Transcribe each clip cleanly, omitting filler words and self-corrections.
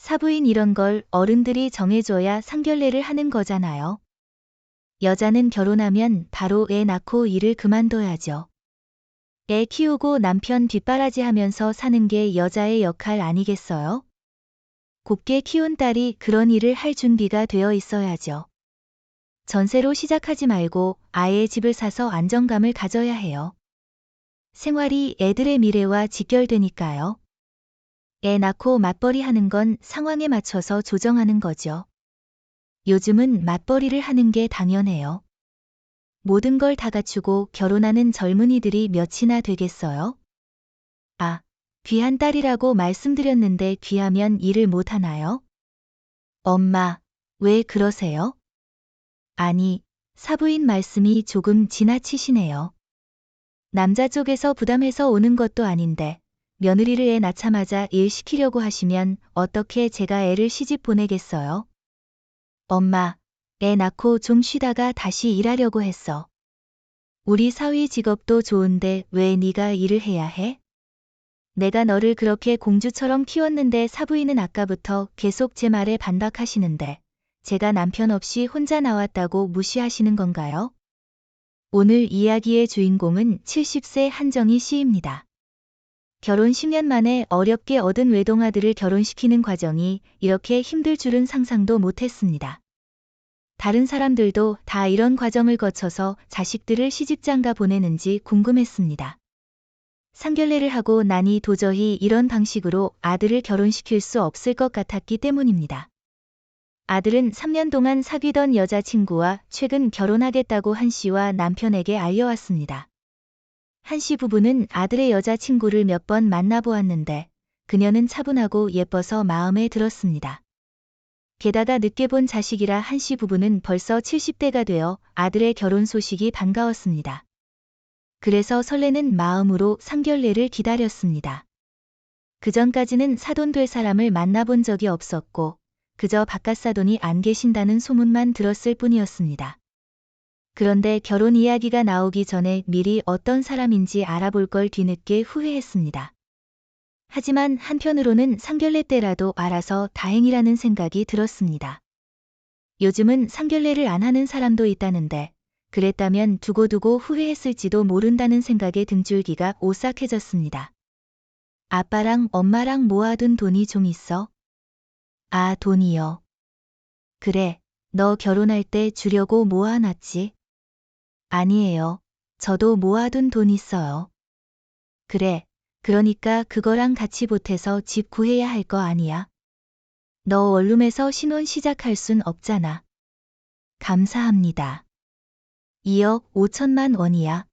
사부인 이런 걸 어른들이 정해줘야 상견례를 하는 거잖아요. 여자는 결혼하면 바로 애 낳고 일을 그만둬야죠. 애 키우고 남편 뒷바라지하면서 사는 게 여자의 역할 아니겠어요? 곱게 키운 딸이 그런 일을 할 준비가 되어 있어야죠. 전세로 시작하지 말고 아예 집을 사서 안정감을 가져야 해요. 생활이 애들의 미래와 직결되니까요. 애 낳고 맞벌이 하는 건 상황에 맞춰서 조정하는 거죠. 요즘은 맞벌이를 하는 게 당연해요. 모든 걸 다 갖추고 결혼하는 젊은이들이 몇이나 되겠어요? 아, 귀한 딸이라고 말씀드렸는데 귀하면 일을 못 하나요? 엄마, 왜 그러세요? 아니, 사부인 말씀이 조금 지나치시네요. 남자 쪽에서 부담해서 오는 것도 아닌데 며느리를 애 낳자마자 일 시키려고 하시면 어떻게 제가 애를 시집 보내겠어요? 엄마, 애 낳고 좀 쉬다가 다시 일하려고 했어. 우리 사위 직업도 좋은데 왜 네가 일을 해야 해? 내가 너를 그렇게 공주처럼 키웠는데 사부인은 아까부터 계속 제 말에 반박하시는데 제가 남편 없이 혼자 나왔다고 무시하시는 건가요? 오늘 이야기의 주인공은 70세 한정희 씨입니다. 결혼 10년 만에 어렵게 얻은 외동아들을 결혼시키는 과정이 이렇게 힘들 줄은 상상도 못했습니다. 다른 사람들도 다 이런 과정을 거쳐서 자식들을 시집장가 보내는지 궁금했습니다. 상견례를 하고 나니 도저히 이런 방식으로 아들을 결혼시킬 수 없을 것 같았기 때문입니다. 아들은 3년 동안 사귀던 여자친구와 최근 결혼하겠다고 한 씨와 남편에게 알려왔습니다. 한 씨 부부는 아들의 여자친구를 몇 번 만나보았는데 그녀는 차분하고 예뻐서 마음에 들었습니다. 게다가 늦게 본 자식이라 한 씨 부부는 벌써 70대가 되어 아들의 결혼 소식이 반가웠습니다. 그래서 설레는 마음으로 상견례를 기다렸습니다. 그전까지는 사돈 될 사람을 만나본 적이 없었고 그저 바깥사돈이 안 계신다는 소문만 들었을 뿐이었습니다. 그런데 결혼 이야기가 나오기 전에 미리 어떤 사람인지 알아볼 걸 뒤늦게 후회했습니다. 하지만 한편으로는 상견례 때라도 알아서 다행이라는 생각이 들었습니다. 요즘은 상견례를 안 하는 사람도 있다는데 그랬다면 두고두고 후회했을지도 모른다는 생각에 등줄기가 오싹해졌습니다. 아빠랑 엄마랑 모아둔 돈이 좀 있어? 아, 돈이요. 그래, 너 결혼할 때 주려고 모아놨지? 아니에요. 저도 모아둔 돈 있어요. 그래, 그러니까 그거랑 같이 보태서 집 구해야 할 거 아니야? 너 원룸에서 신혼 시작할 순 없잖아. 감사합니다. 2억 5천만 원이야.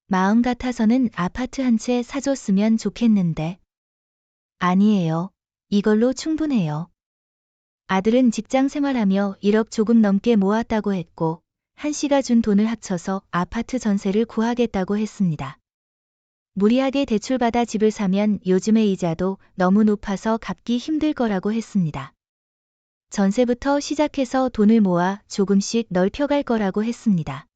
마음 같아서는 아파트 한 채 사줬으면 좋겠는데. 아니에요. 이걸로 충분해요. 아들은 직장 생활하며 1억 조금 넘게 모았다고 했고 한 씨가 준 돈을 합쳐서 아파트 전세를 구하겠다고 했습니다. 무리하게 대출받아 집을 사면 요즘의 이자도 너무 높아서 갚기 힘들 거라고 했습니다. 전세부터 시작해서 돈을 모아 조금씩 넓혀갈 거라고 했습니다.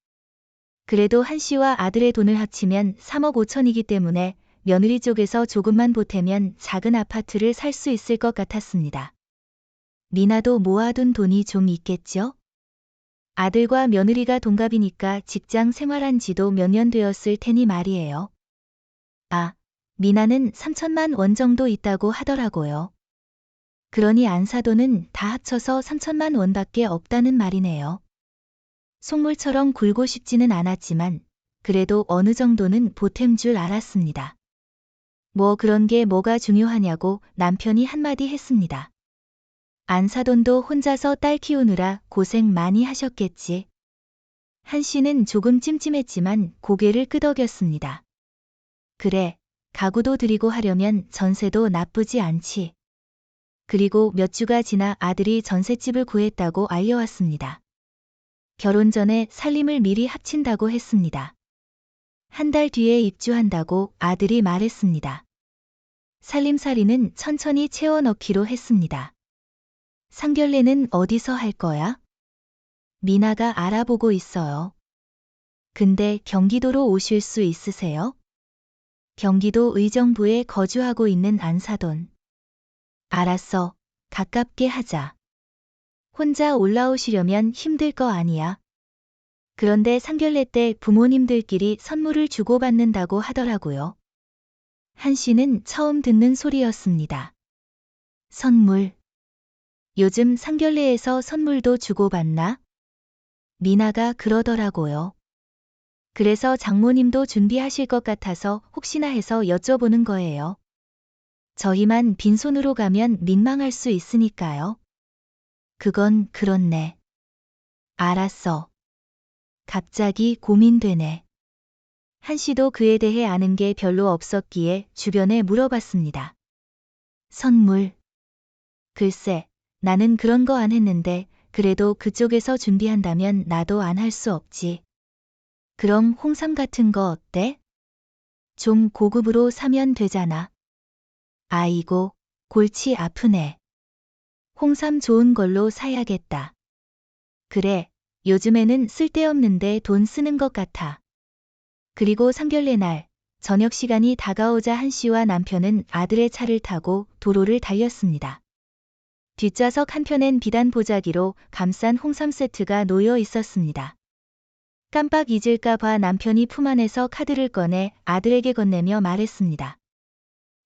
그래도 한 씨와 아들의 돈을 합치면 3억 5천이기 때문에 며느리 쪽에서 조금만 보태면 작은 아파트를 살 수 있을 것 같았습니다. 미나도 모아둔 돈이 좀 있겠죠? 아들과 며느리가 동갑이니까 직장 생활한 지도 몇 년 되었을 테니 말이에요. 아, 미나는 3천만 원 정도 있다고 하더라고요. 그러니 안사돈은 다 합쳐서 3천만 원밖에 없다는 말이네요. 속물처럼 굴고 싶지는 않았지만 그래도 어느 정도는 보탬 줄 알았습니다. 뭐 그런 게 뭐가 중요하냐고 남편이 한마디 했습니다. 안사돈도 혼자서 딸 키우느라 고생 많이 하셨겠지. 한 씨는 조금 찜찜했지만 고개를 끄덕였습니다. 그래, 가구도 드리고 하려면 전세도 나쁘지 않지. 그리고 몇 주가 지나 아들이 전셋집을 구했다고 알려왔습니다. 결혼 전에 살림을 미리 합친다고 했습니다. 한 달 뒤에 입주한다고 아들이 말했습니다. 살림살이는 천천히 채워 넣기로 했습니다. 상견례는 어디서 할 거야? 미나가 알아보고 있어요. 근데 경기도로 오실 수 있으세요? 경기도 의정부에 거주하고 있는 안사돈. 알았어. 가깝게 하자. 혼자 올라오시려면 힘들 거 아니야. 그런데 상견례 때 부모님들끼리 선물을 주고받는다고 하더라고요. 한 씨는 처음 듣는 소리였습니다. 선물. 요즘 상견례에서 선물도 주고받나? 미나가 그러더라고요. 그래서 장모님도 준비하실 것 같아서 혹시나 해서 여쭤보는 거예요. 저희만 빈손으로 가면 민망할 수 있으니까요. 그건 그렇네. 알았어. 갑자기 고민되네. 한 씨도 그에 대해 아는 게 별로 없었기에 주변에 물어봤습니다. 선물. 글쎄, 나는 그런 거 안 했는데 그래도 그쪽에서 준비한다면 나도 안 할 수 없지. 그럼 홍삼 같은 거 어때? 좀 고급으로 사면 되잖아. 아이고, 골치 아프네. 홍삼 좋은 걸로 사야겠다. 그래, 요즘에는 쓸데없는데 돈 쓰는 것 같아. 그리고 상견례 날, 저녁 시간이 다가오자 한 씨와 남편은 아들의 차를 타고 도로를 달렸습니다. 뒷좌석 한편엔 비단 보자기로 감싼 홍삼 세트가 놓여 있었습니다. 깜빡 잊을까 봐 남편이 품 안에서 카드를 꺼내 아들에게 건네며 말했습니다.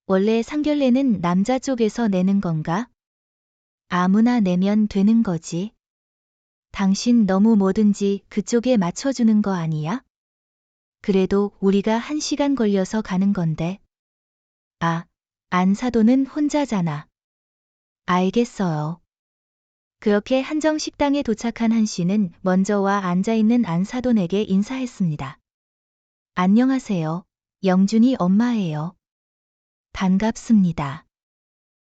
원래 상견례는 남자 쪽에서 내는 건가? 아무나 내면 되는 거지. 당신 너무 뭐든지 그쪽에 맞춰주는 거 아니야? 그래도 우리가 1시간 걸려서 가는 건데. 아, 안사도는 혼자잖아. 알겠어요. 그렇게 한정 식당에 도착한 한 씨는 먼저 와 앉아있는 안사돈에게 인사했습니다. 안녕하세요. 영준이 엄마예요. 반갑습니다.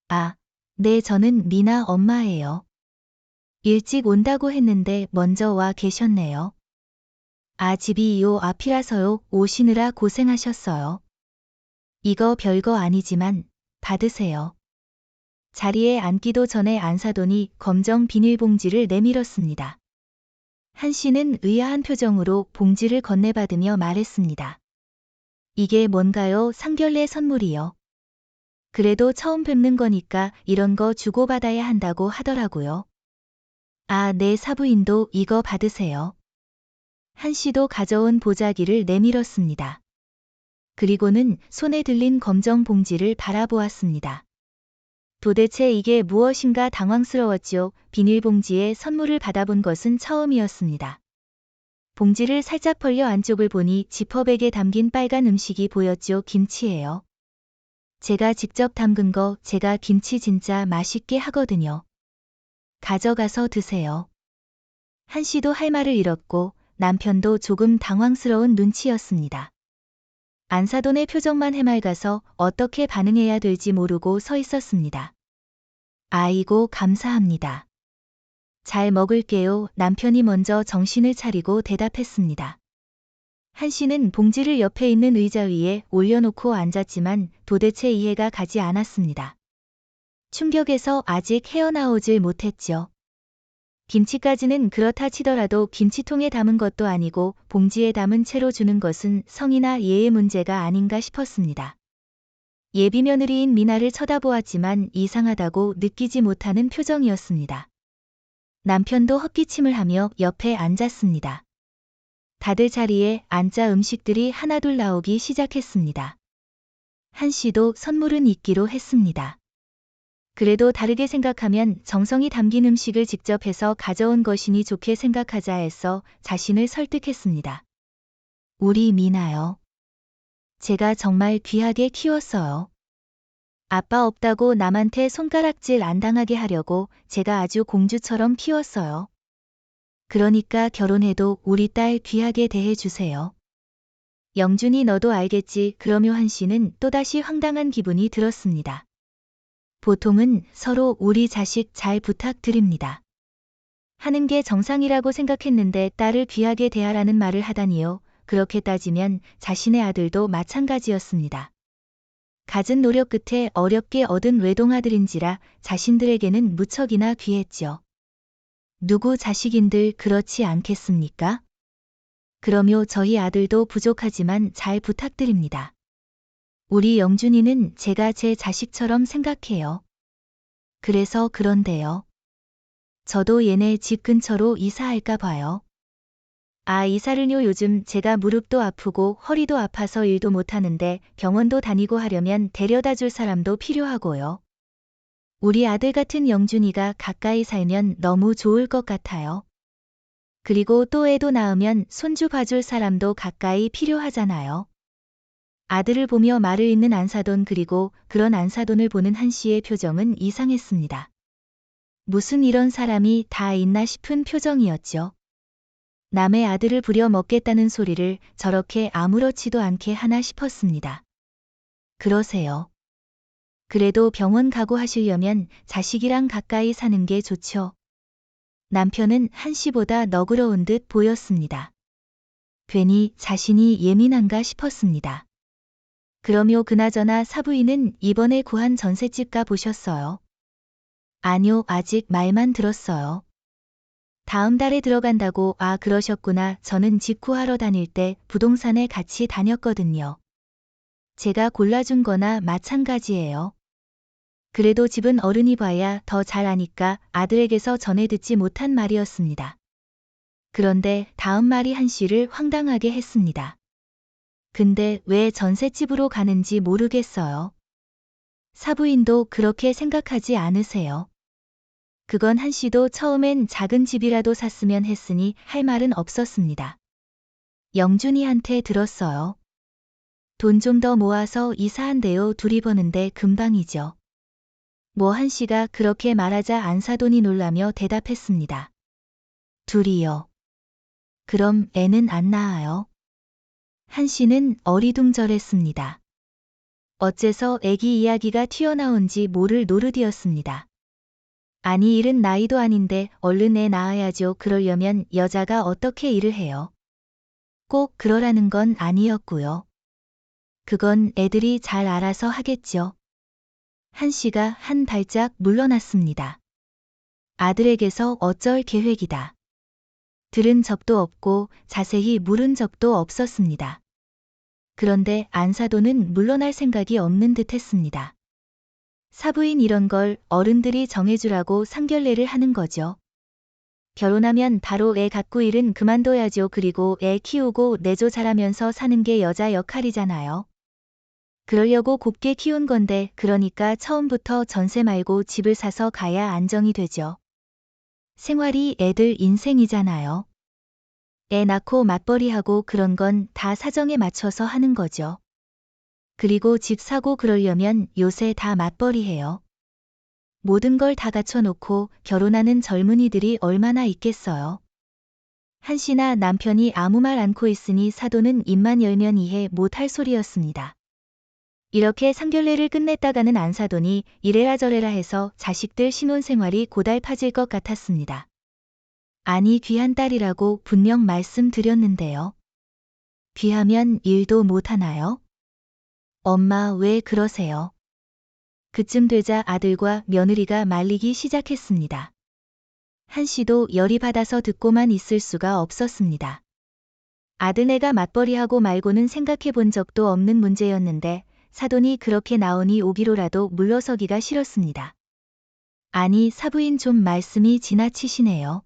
아, 네, 저는 미나 엄마예요. 일찍 온다고 했는데 먼저 와 계셨네요. 아, 집이 요 앞이라서요. 오시느라 고생하셨어요. 이거 별거 아니지만 받으세요. 자리에 앉기도 전에 안사돈이 검정 비닐봉지를 내밀었습니다. 한 씨는 의아한 표정으로 봉지를 건네받으며 말했습니다. 이게 뭔가요? 상견례 선물이요. 그래도 처음 뵙는 거니까 이런 거 주고받아야 한다고 하더라고요. 아, 네, 사부인도 이거 받으세요. 한 씨도 가져온 보자기를 내밀었습니다. 그리고는 손에 들린 검정 봉지를 바라보았습니다. 도대체 이게 무엇인가 당황스러웠지요. 비닐봉지에 선물을 받아본 것은 처음이었습니다. 봉지를 살짝 벌려 안쪽을 보니 지퍼백에 담긴 빨간 음식이 보였죠. 김치예요. 제가 직접 담근 거, 제가 김치 진짜 맛있게 하거든요. 가져가서 드세요. 한 씨도 할 말을 잃었고 남편도 조금 당황스러운 눈치였습니다. 안사돈의 표정만 해맑아서 어떻게 반응해야 될지 모르고 서 있었습니다. 아이고, 감사합니다. 잘 먹을게요. 남편이 먼저 정신을 차리고 대답했습니다. 한 씨는 봉지를 옆에 있는 의자 위에 올려놓고 앉았지만 도대체 이해가 가지 않았습니다. 충격에서 아직 헤어나오질 못했죠. 김치까지는 그렇다 치더라도 김치통에 담은 것도 아니고 봉지에 담은 채로 주는 것은 성이나 예의 문제가 아닌가 싶었습니다. 예비 며느리인 미나를 쳐다보았지만 이상하다고 느끼지 못하는 표정이었습니다. 남편도 헛기침을 하며 옆에 앉았습니다. 다들 자리에 앉자 음식들이 하나둘 나오기 시작했습니다. 한 씨도 선물은 있기로 했습니다. 그래도 다르게 생각하면 정성이 담긴 음식을 직접 해서 가져온 것이니 좋게 생각하자 해서 자신을 설득했습니다. 우리 미나요. 제가 정말 귀하게 키웠어요. 아빠 없다고 남한테 손가락질 안 당하게 하려고 제가 아주 공주처럼 키웠어요. 그러니까 결혼해도 우리 딸 귀하게 대해주세요. 영준이 너도 알겠지. 그러며 한 씨는 또다시 황당한 기분이 들었습니다. 보통은 서로 우리 자식 잘 부탁드립니다. 하는 게 정상이라고 생각했는데 딸을 귀하게 대하라는 말을 하다니요. 그렇게 따지면 자신의 아들도 마찬가지였습니다. 갖은 노력 끝에 어렵게 얻은 외동아들인지라 자신들에게는 무척이나 귀했죠. 누구 자식인들 그렇지 않겠습니까? 그러며 저희 아들도 부족하지만 잘 부탁드립니다. 우리 영준이는 제가 제 자식처럼 생각해요. 그래서 그런데요. 저도 얘네 집 근처로 이사할까 봐요. 아, 이사를요. 요즘 제가 무릎도 아프고 허리도 아파서 일도 못하는데 병원도 다니고 하려면 데려다 줄 사람도 필요하고요. 우리 아들 같은 영준이가 가까이 살면 너무 좋을 것 같아요. 그리고 또 애도 낳으면 손주 봐줄 사람도 가까이 필요하잖아요. 아들을 보며 말을 잇는 안사돈, 그리고 그런 안사돈을 보는 한 씨의 표정은 이상했습니다. 무슨 이런 사람이 다 있나 싶은 표정이었죠. 남의 아들을 부려먹겠다는 소리를 저렇게 아무렇지도 않게 하나 싶었습니다. 그러세요. 그래도 병원 가고 하시려면 자식이랑 가까이 사는 게 좋죠. 남편은 한 씨보다 너그러운 듯 보였습니다. 괜히 자신이 예민한가 싶었습니다. 그럼요. 그나저나 사부인은 이번에 구한 전셋집 가 보셨어요? 아니요, 아직 말만 들었어요. 다음 달에 들어간다고. 아, 그러셨구나. 저는 집 구하러 다닐 때 부동산에 같이 다녔거든요. 제가 골라준 거나 마찬가지예요. 그래도 집은 어른이 봐야 더 잘 아니까 아들에게서 전해 듣지 못한 말이었습니다. 그런데 다음 말이 한 씨를 황당하게 했습니다. 근데 왜 전셋집으로 가는지 모르겠어요. 사부인도 그렇게 생각하지 않으세요? 그건 한 씨도 처음엔 작은 집이라도 샀으면 했으니 할 말은 없었습니다. 영준이한테 들었어요. 돈 좀 더 모아서 이사한대요. 둘이 버는데 금방이죠. 뭐 한 씨가 그렇게 말하자 안사돈이 놀라며 대답했습니다. 둘이요. 그럼 애는 안 낳아요? 한 씨는 어리둥절했습니다. 어째서 애기 이야기가 튀어나온지 모를 노릇이었습니다. 아니, 일은 나이도 아닌데 얼른 애 낳아야죠. 그러려면 여자가 어떻게 일을 해요? 꼭 그러라는 건 아니었고요. 그건 애들이 잘 알아서 하겠죠. 한 씨가 한 발짝 물러났습니다. 아들에게서 어쩔 계획이다. 들은 적도 없고 자세히 물은 적도 없었습니다. 그런데 안사돈은 물러날 생각이 없는 듯 했습니다. 사부인, 이런 걸 어른들이 정해주라고 상견례를 하는 거죠. 결혼하면 바로 애 갖고 일은 그만둬야죠. 그리고 애 키우고 내조 잘하면서 사는 게 여자 역할이잖아요. 그러려고 곱게 키운 건데, 그러니까 처음부터 전세 말고 집을 사서 가야 안정이 되죠. 생활이 애들 인생이잖아요. 애 낳고 맞벌이하고 그런 건 다 사정에 맞춰서 하는 거죠. 그리고 집 사고 그러려면 요새 다 맞벌이해요. 모든 걸 다 갖춰놓고 결혼하는 젊은이들이 얼마나 있겠어요. 한 씨나 남편이 아무 말 않고 있으니 사돈은 입만 열면 이해 못할 소리였습니다. 이렇게 상견례를 끝냈다가는 안사돈이 이래라 저래라 해서 자식들 신혼생활이 고달파질 것 같았습니다. 아니, 귀한 딸이라고 분명 말씀드렸는데요. 귀하면 일도 못하나요? 엄마, 왜 그러세요? 그쯤 되자 아들과 며느리가 말리기 시작했습니다. 한 씨도 열이 받아서 듣고만 있을 수가 없었습니다. 아들네가 맞벌이하고 말고는 생각해 본 적도 없는 문제였는데 사돈이 그렇게 나오니 오기로라도 물러서기가 싫었습니다. 아니, 사부인 좀 말씀이 지나치시네요.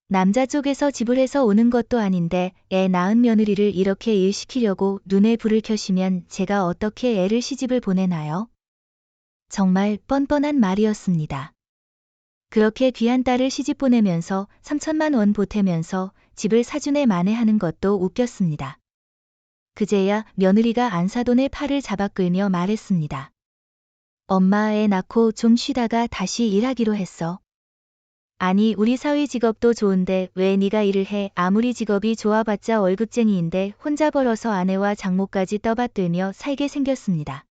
남자 쪽에서 집을 해서 오는 것도 아닌데 애 낳은 며느리를 이렇게 일시키려고 눈에 불을 켜시면 제가 어떻게 애를 시집을 보내나요? 정말 뻔뻔한 말이었습니다. 그렇게 귀한 딸을 시집 보내면서 3천만 원 보태면서 집을 사준에 만회하는 것도 웃겼습니다. 그제야 며느리가 안사돈의 팔을 잡아 끌며 말했습니다. 엄마, 애 낳고 좀 쉬다가 다시 일하기로 했어. 아니, 우리 사위 직업도 좋은데 왜 네가 일을 해? 아무리 직업이 좋아봤자 월급쟁이인데 혼자 벌어서 아내와 장모까지 떠받들며 살게 생겼습니다.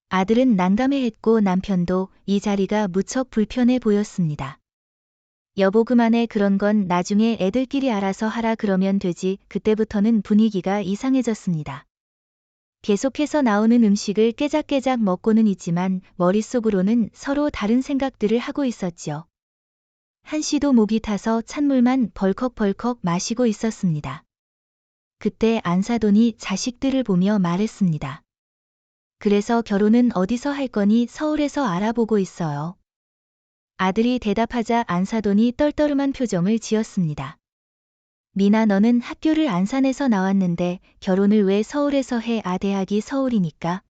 아들은 난감해했고 남편도 이 자리가 무척 불편해 보였습니다. 여보, 그만해. 그런 건 나중에 애들끼리 알아서 하라 그러면 되지. 그때부터는 분위기가 이상해졌습니다. 계속해서 나오는 음식을 깨작깨작 먹고는 있지만 머릿속으로는 서로 다른 생각들을 하고 있었죠. 한 씨도 목이 타서 찬물만 벌컥벌컥 마시고 있었습니다. 그때 안사돈이 자식들을 보며 말했습니다. 그래서 결혼은 어디서 할 거니? 서울에서 알아보고 있어요. 아들이 대답하자 안사돈이 떨떠름한 표정을 지었습니다. 미나, 너는 학교를 안산에서 나왔는데 결혼을 왜 서울에서 해? 대학이 서울이니까.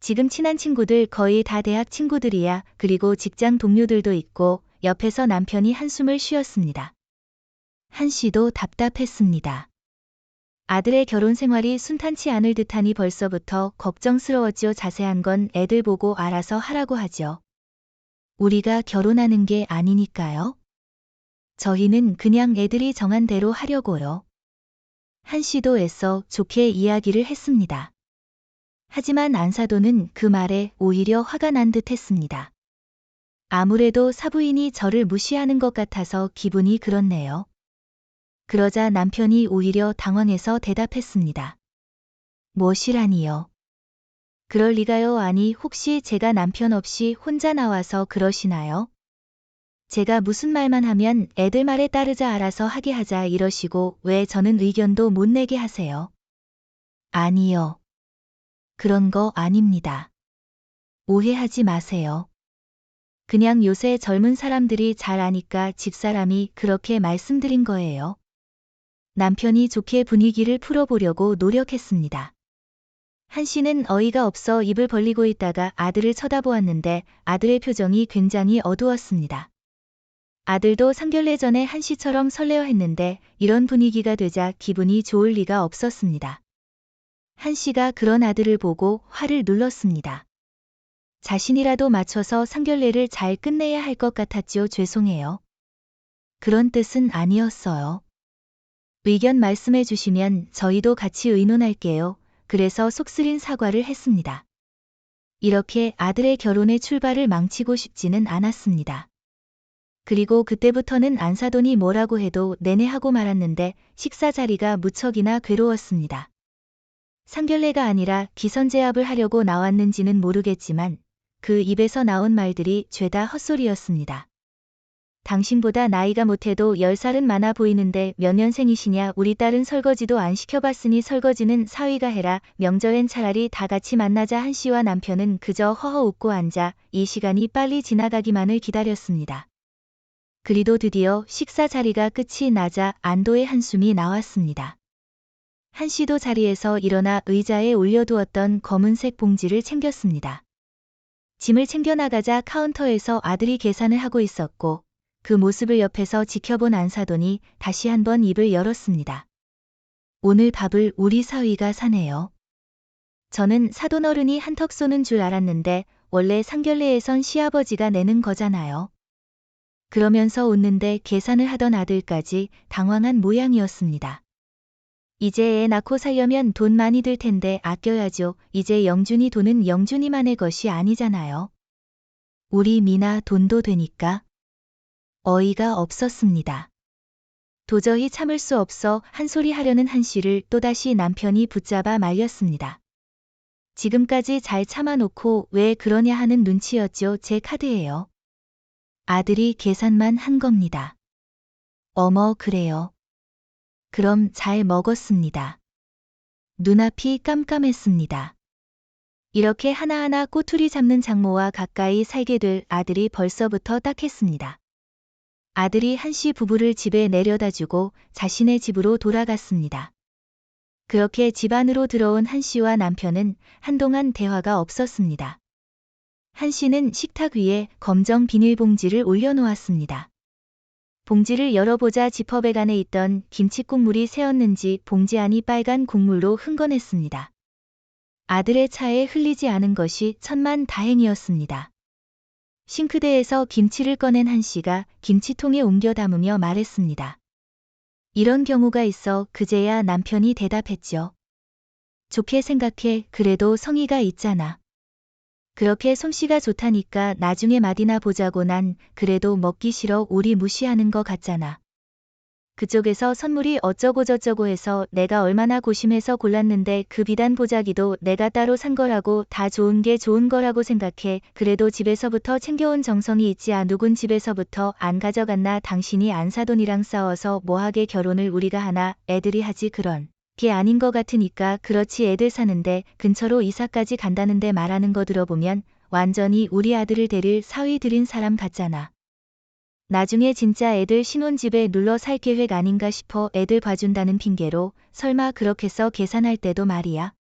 지금 친한 친구들 거의 다 대학 친구들이야. 그리고 직장 동료들도 있고. 옆에서 남편이 한숨을 쉬었습니다. 한 씨도 답답했습니다. 아들의 결혼 생활이 순탄치 않을 듯하니 벌써부터 걱정스러웠죠. 자세한 건 애들 보고 알아서 하라고 하죠. 우리가 결혼하는 게 아니니까요. 저희는 그냥 애들이 정한 대로 하려고요. 한 씨도 애써 좋게 이야기를 했습니다. 하지만 안사돈은 그 말에 오히려 화가 난 듯 했습니다. 아무래도 사부인이 저를 무시하는 것 같아서 기분이 그렇네요. 그러자 남편이 오히려 당황해서 대답했습니다. 무엇이라니요? 그럴 리가요. 아니, 혹시 제가 남편 없이 혼자 나와서 그러시나요? 제가 무슨 말만 하면 애들 말에 따르자, 알아서 하게 하자 이러시고 왜 저는 의견도 못 내게 하세요? 아니요. 그런 거 아닙니다. 오해하지 마세요. 그냥 요새 젊은 사람들이 잘 아니까 집사람이 그렇게 말씀드린 거예요. 남편이 좋게 분위기를 풀어보려고 노력했습니다. 한 씨는 어이가 없어 입을 벌리고 있다가 아들을 쳐다보았는데 아들의 표정이 굉장히 어두웠습니다. 아들도 상견례 전에 한 씨처럼 설레어했는데 이런 분위기가 되자 기분이 좋을 리가 없었습니다. 한 씨가 그런 아들을 보고 화를 눌렀습니다. 자신이라도 맞춰서 상견례를 잘 끝내야 할 것 같았죠. 죄송해요. 그런 뜻은 아니었어요. 의견 말씀해 주시면 저희도 같이 의논할게요. 그래서 속쓰린 사과를 했습니다. 이렇게 아들의 결혼의 출발을 망치고 싶지는 않았습니다. 그리고 그때부터는 안사돈이 뭐라고 해도 내내 하고 말았는데 식사 자리가 무척이나 괴로웠습니다. 상견례가 아니라 기선제압을 하려고 나왔는지는 모르겠지만 그 입에서 나온 말들이 죄다 헛소리였습니다. 당신보다 나이가 못해도 10살은 많아 보이는데 몇 년생이시냐? 우리 딸은 설거지도 안 시켜봤으니 설거지는 사위가 해라. 명절엔 차라리 다 같이 만나자. 한 씨와 남편은 그저 허허 웃고 앉아 이 시간이 빨리 지나가기만을 기다렸습니다. 그리도 드디어 식사 자리가 끝이 나자 안도의 한숨이 나왔습니다. 한 씨도 자리에서 일어나 의자에 올려두었던 검은색 봉지를 챙겼습니다. 짐을 챙겨 나가자 카운터에서 아들이 계산을 하고 있었고 그 모습을 옆에서 지켜본 안사돈이 다시 한번 입을 열었습니다. 오늘 밥을 우리 사위가 사네요. 저는 사돈 어른이 한턱 쏘는 줄 알았는데 원래 상견례에선 시아버지가 내는 거잖아요. 그러면서 웃는데 계산을 하던 아들까지 당황한 모양이었습니다. 이제 애 낳고 살려면 돈 많이 들 텐데 아껴야죠. 이제 영준이 돈은 영준이만의 것이 아니잖아요. 우리 미나 돈도 되니까. 어이가 없었습니다. 도저히 참을 수 없어 한 소리 하려는 한 씨를 또다시 남편이 붙잡아 말렸습니다. 지금까지 잘 참아놓고 왜 그러냐 하는 눈치였죠. 제 카드예요. 아들이 계산만 한 겁니다. 어머, 그래요. 그럼 잘 먹었습니다. 눈앞이 깜깜했습니다. 이렇게 하나하나 꼬투리 잡는 장모와 가까이 살게 될 아들이 벌써부터 딱했습니다. 아들이 한 씨 부부를 집에 내려다주고 자신의 집으로 돌아갔습니다. 그렇게 집 안으로 들어온 한 씨와 남편은 한동안 대화가 없었습니다. 한 씨는 식탁 위에 검정 비닐봉지를 올려놓았습니다. 봉지를 열어보자 지퍼백 안에 있던 김치 국물이 새었는지 봉지 안이 빨간 국물로 흥건했습니다. 아들의 차에 흘리지 않은 것이 천만다행이었습니다. 싱크대에서 김치를 꺼낸 한 씨가 김치통에 옮겨 담으며 말했습니다. 이런 경우가 있어. 그제야 남편이 대답했죠. 좋게 생각해. 그래도 성의가 있잖아. 그렇게 솜씨가 좋다니까 나중에 맛이나 보자고. 난 그래도 먹기 싫어. 우리 무시하는 거 같잖아. 그쪽에서 선물이 어쩌고저쩌고 해서 내가 얼마나 고심해서 골랐는데 그 비단 보자기도 내가 따로 산 거라고. 다 좋은 게 좋은 거라고 생각해. 그래도 집에서부터 챙겨온 정성이 있지. 누군 집에서부터 안 가져갔나. 당신이 안사돈이랑 싸워서 뭐하게 결혼을 우리가 하나. 애들이 하지. 그런 게 아닌 거 같으니까. 그렇지, 애들 사는데 근처로 이사까지 간다는데 말하는 거 들어보면 완전히 우리 아들을 데릴 사위 들인 사람 같잖아. 나중에 진짜 애들 신혼집에 눌러 살 계획 아닌가 싶어 애들 봐준다는 핑계로 설마 그렇게 써 계산할 때도 말이야.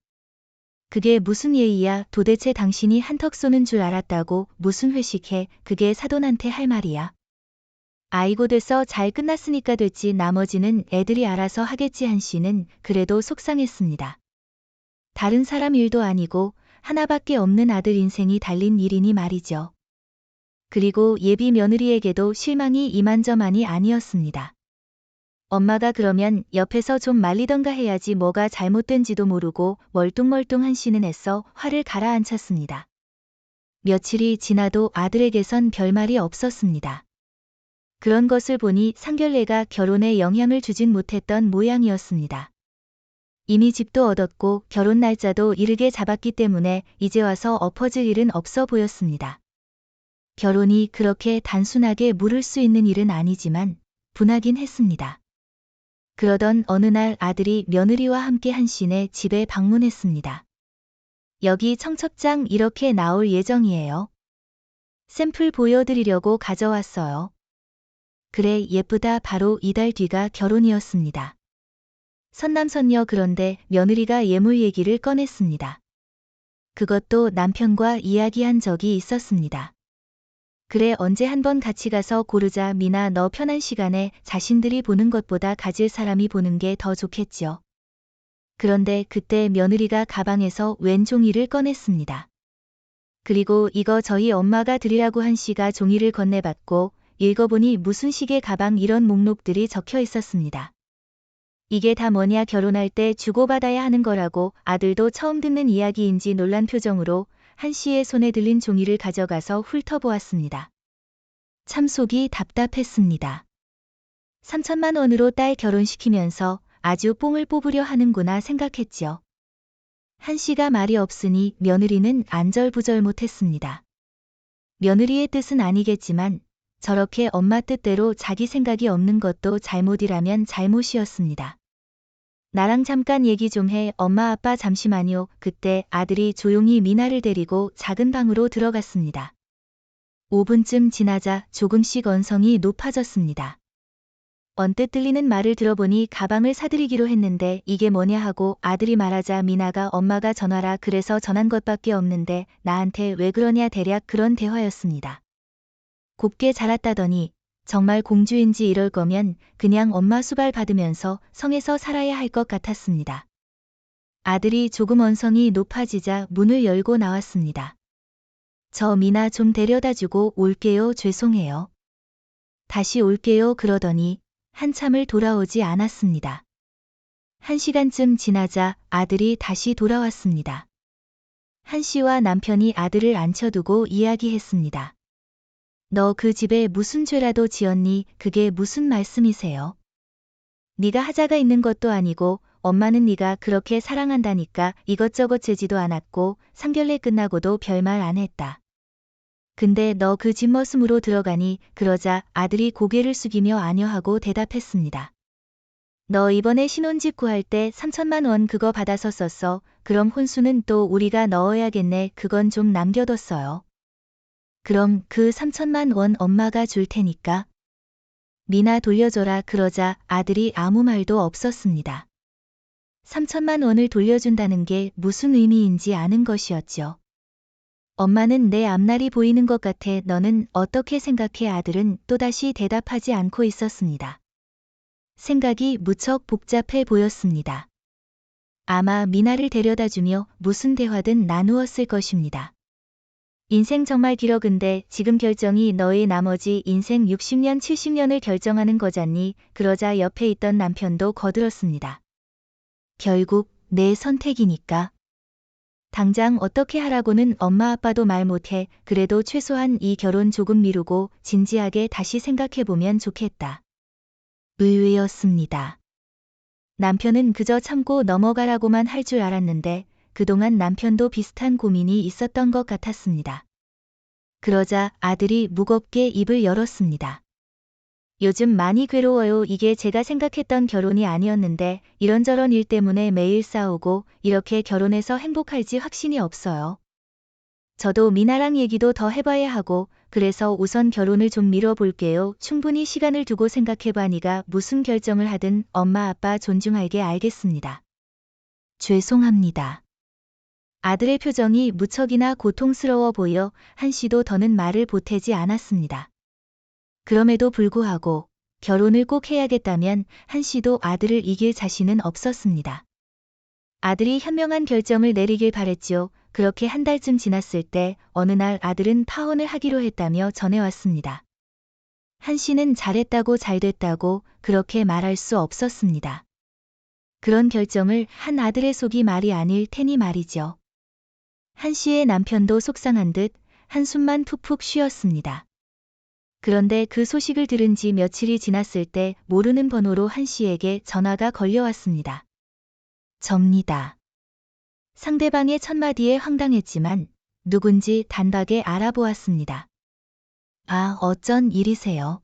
그게 무슨 예의야. 도대체 당신이 한턱 쏘는 줄 알았다고 무슨 회식해. 그게 사돈한테 할 말이야. 아이고 됐어. 잘 끝났으니까 됐지. 나머지는 애들이 알아서 하겠지. 한 씨는 그래도 속상했습니다. 다른 사람 일도 아니고 하나밖에 없는 아들 인생이 달린 일이니 말이죠. 그리고 예비 며느리에게도 실망이 이만저만이 아니었습니다. 엄마가 그러면 옆에서 좀 말리던가 해야지. 뭐가 잘못된지도 모르고 멀뚱멀뚱한 씨는 애써 화를 가라앉혔습니다. 며칠이 지나도 아들에게선 별말이 없었습니다. 그런 것을 보니 상결례가 결혼에 영향을 주진 못했던 모양이었습니다. 이미 집도 얻었고 결혼 날짜도 이르게 잡았기 때문에 이제 와서 엎어질 일은 없어 보였습니다. 결혼이 그렇게 단순하게 물을 수 있는 일은 아니지만 분하긴 했습니다. 그러던 어느 날 아들이 며느리와 함께 한 씨네 집에 방문했습니다. 여기 청첩장 이렇게 나올 예정이에요. 샘플 보여드리려고 가져왔어요. 그래 예쁘다. 바로 이달 뒤가 결혼이었습니다. 선남선녀. 그런데 며느리가 예물 얘기를 꺼냈습니다. 그것도 남편과 이야기한 적이 있었습니다. 그래 언제 한번 같이 가서 고르자. 미나 너 편한 시간에 자신들이 보는 것보다 가질 사람이 보는 게 더 좋겠죠. 그런데 그때 며느리가 가방에서 웬 종이를 꺼냈습니다. 그리고 이거 저희 엄마가 드리라고 한 씨가 종이를 건네받고 읽어보니 무슨 시계 가방 이런 목록들이 적혀 있었습니다. 이게 다 뭐냐. 결혼할 때 주고받아야 하는 거라고. 아들도 처음 듣는 이야기인지 놀란 표정으로 한 씨의 손에 들린 종이를 가져가서 훑어보았습니다. 참 속이 답답했습니다. 3천만 원으로 딸 결혼시키면서 아주 뽕을 뽑으려 하는구나 생각했죠. 한 씨가 말이 없으니 며느리는 안절부절 못했습니다. 며느리의 뜻은 아니겠지만 저렇게 엄마 뜻대로 자기 생각이 없는 것도 잘못이라면 잘못이었습니다. 나랑 잠깐 얘기 좀 해. 엄마 아빠 잠시만요. 그때 아들이 조용히 미나를 데리고 작은 방으로 들어갔습니다. 5분쯤 지나자 조금씩 언성이 높아졌습니다. 언뜻 들리는 말을 들어보니 가방을 사드리기로 했는데 이게 뭐냐 하고 아들이 말하자 미나가 엄마가 전화라 그래서 전한 것밖에 없는데 나한테 왜 그러냐. 대략 그런 대화였습니다. 곱게 자랐다더니 정말 공주인지 이럴 거면 그냥 엄마 수발 받으면서 성에서 살아야 할 것 같았습니다. 아들이 조금 언성이 높아지자 문을 열고 나왔습니다. 저 미나 좀 데려다주고 올게요. 죄송해요. 다시 올게요. 그러더니 한참을 돌아오지 않았습니다. 1시간쯤 지나자 아들이 다시 돌아왔습니다. 한 씨와 남편이 아들을 앉혀두고 이야기했습니다. 너 그 집에 무슨 죄라도 지었니? 그게 무슨 말씀이세요? 네가 하자가 있는 것도 아니고 엄마는 네가 그렇게 사랑한다니까 이것저것 재지도 않았고 상견례 끝나고도 별말 안 했다. 근데 너 그 뒷머슴으로 들어가니? 그러자 아들이 고개를 숙이며 아뇨 하고 대답했습니다. 너 이번에 신혼집 구할 때 3천만 원 그거 받아서 썼어. 그럼 혼수는 또 우리가 넣어야겠네. 그건 좀 남겨뒀어요. 그럼 그 3천만 원 엄마가 줄 테니까. 미나 돌려줘라. 그러자 아들이 아무 말도 없었습니다. 3천만 원을 돌려준다는 게 무슨 의미인지 아는 것이었죠. 엄마는 내 앞날이 보이는 것 같아. 너는 어떻게 생각해? 아들은 또다시 대답하지 않고 있었습니다. 생각이 무척 복잡해 보였습니다. 아마 미나를 데려다주며 무슨 대화든 나누었을 것입니다. 인생 정말 길어. 근데 지금 결정이 너의 나머지 인생 60년 70년을 결정하는 거잖니. 그러자 옆에 있던 남편도 거들었습니다. 결국 내 선택이니까. 당장 어떻게 하라고는 엄마 아빠도 말 못해. 그래도 최소한 이 결혼 조금 미루고 진지하게 다시 생각해보면 좋겠다. 의외였습니다. 남편은 그저 참고 넘어가라고만 할 줄 알았는데 그동안 남편도 비슷한 고민이 있었던 것 같았습니다. 그러자 아들이 무겁게 입을 열었습니다. 요즘 많이 괴로워요. 이게 제가 생각했던 결혼이 아니었는데 이런저런 일 때문에 매일 싸우고 이렇게 결혼해서 행복할지 확신이 없어요. 저도 미나랑 얘기도 더 해봐야 하고 그래서 우선 결혼을 좀 미뤄볼게요. 충분히 시간을 두고 생각해봐니가 무슨 결정을 하든 엄마 아빠 존중할게. 알겠습니다. 죄송합니다. 아들의 표정이 무척이나 고통스러워 보여 한시도 더는 말을 보태지 않았습니다. 그럼에도 불구하고 결혼을 꼭 해야겠다면 한시도 아들을 이길 자신은 없었습니다. 아들이 현명한 결정을 내리길 바랬지요. 그렇게 한 달쯤 지났을 때 어느 날 아들은 파혼을 하기로 했다며 전해왔습니다. 한시는 잘했다고 잘됐다고 그렇게 말할 수 없었습니다. 그런 결정을 한 아들의 속이 말이 아닐 테니 말이죠. 한시의 남편도 속상한 듯 한숨만 푹푹 쉬었습니다. 그런데 그 소식을 들은 지 며칠이 지났을 때 모르는 번호로 한시에게 전화가 걸려왔습니다. 접니다. 상대방의 첫마디에 황당했지만 누군지 단박에 알아보았습니다. 아, 어쩐 일이세요?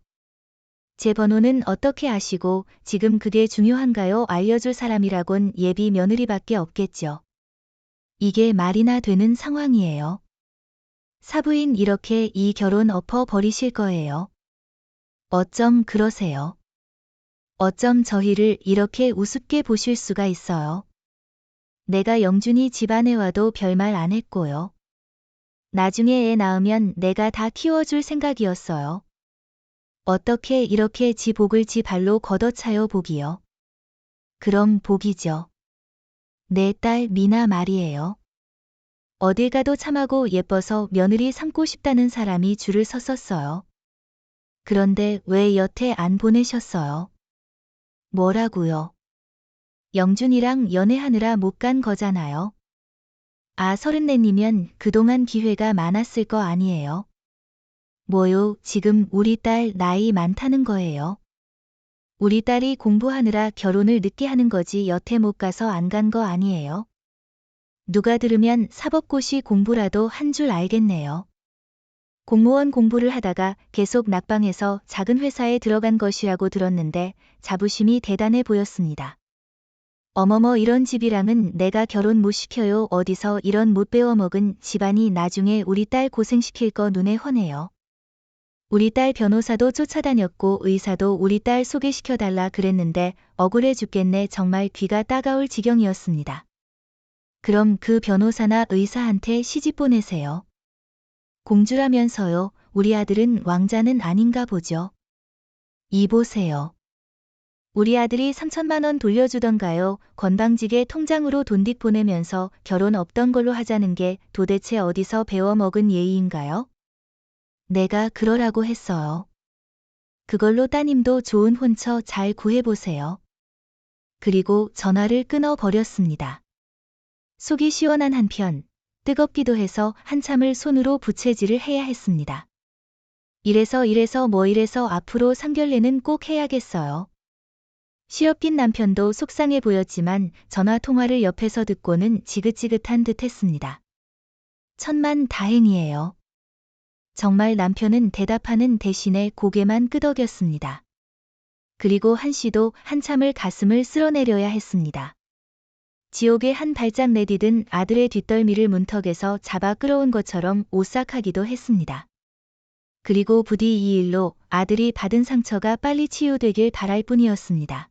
제 번호는 어떻게 아시고 지금 그게 중요한가요? 알려줄 사람이라곤 예비 며느리밖에 없겠죠. 이게 말이나 되는 상황이에요. 사부인 이렇게 이 결혼 엎어 버리실 거예요. 어쩜 그러세요? 어쩜 저희를 이렇게 우습게 보실 수가 있어요? 내가 영준이 집안에 와도 별말 안 했고요. 나중에 애 낳으면 내가 다 키워줄 생각이었어요. 어떻게 이렇게 지 복을 지 발로 걷어차요? 복이요. 그럼 복이죠. 내 딸 미나 말이에요. 어딜 가도 참하고 예뻐서 며느리 삼고 싶다는 사람이 줄을 섰었어요. 그런데 왜 여태 안 보내셨어요? 뭐라고요? 영준이랑 연애하느라 못 간 거잖아요. 아, 34이면 그동안 기회가 많았을 거 아니에요? 뭐요, 지금 우리 딸 나이 많다는 거예요? 우리 딸이 공부하느라 결혼을 늦게 하는 거지 여태 못 가서 안 간 거 아니에요? 누가 들으면 사법고시 공부라도 한 줄 알겠네요. 공무원 공부를 하다가 계속 낙방해서 작은 회사에 들어간 것이라고 들었는데 자부심이 대단해 보였습니다. 어머머, 이런 집이랑은 내가 결혼 못 시켜요. 어디서 이런 못 배워먹은 집안이 나중에 우리 딸 고생시킬 거 눈에 훤해요. 우리 딸 변호사도 쫓아다녔고 의사도 우리 딸 소개시켜달라 그랬는데 억울해 죽겠네. 정말 귀가 따가울 지경이었습니다. 그럼 그 변호사나 의사한테 시집 보내세요. 공주라면서요. 우리 아들은 왕자는 아닌가 보죠. 이 보세요. 우리 아들이 3천만 원 돌려주던가요. 건방지게 통장으로 돈딕 보내면서 결혼 없던 걸로 하자는 게 도대체 어디서 배워먹은 예의인가요? 내가 그러라고 했어요. 그걸로 따님도 좋은 혼처 잘 구해보세요. 그리고 전화를 끊어버렸습니다. 속이 시원한 한편 뜨겁기도 해서 한참을 손으로 부채질을 해야 했습니다. 이래서 앞으로 상견례는 꼭 해야겠어요. 시럽낀 남편도 속상해 보였지만 전화 통화를 옆에서 듣고는 지긋지긋한 듯 했습니다. 천만 다행이에요. 정말 남편은 대답하는 대신에 고개만 끄덕였습니다. 그리고 한시도 한참을 가슴을 쓸어내려야 했습니다. 지옥의 한 발짝 내디딘 아들의 뒷덜미를 문턱에서 잡아 끌어온 것처럼 오싹하기도 했습니다. 그리고 부디 이 일로 아들이 받은 상처가 빨리 치유되길 바랄 뿐이었습니다.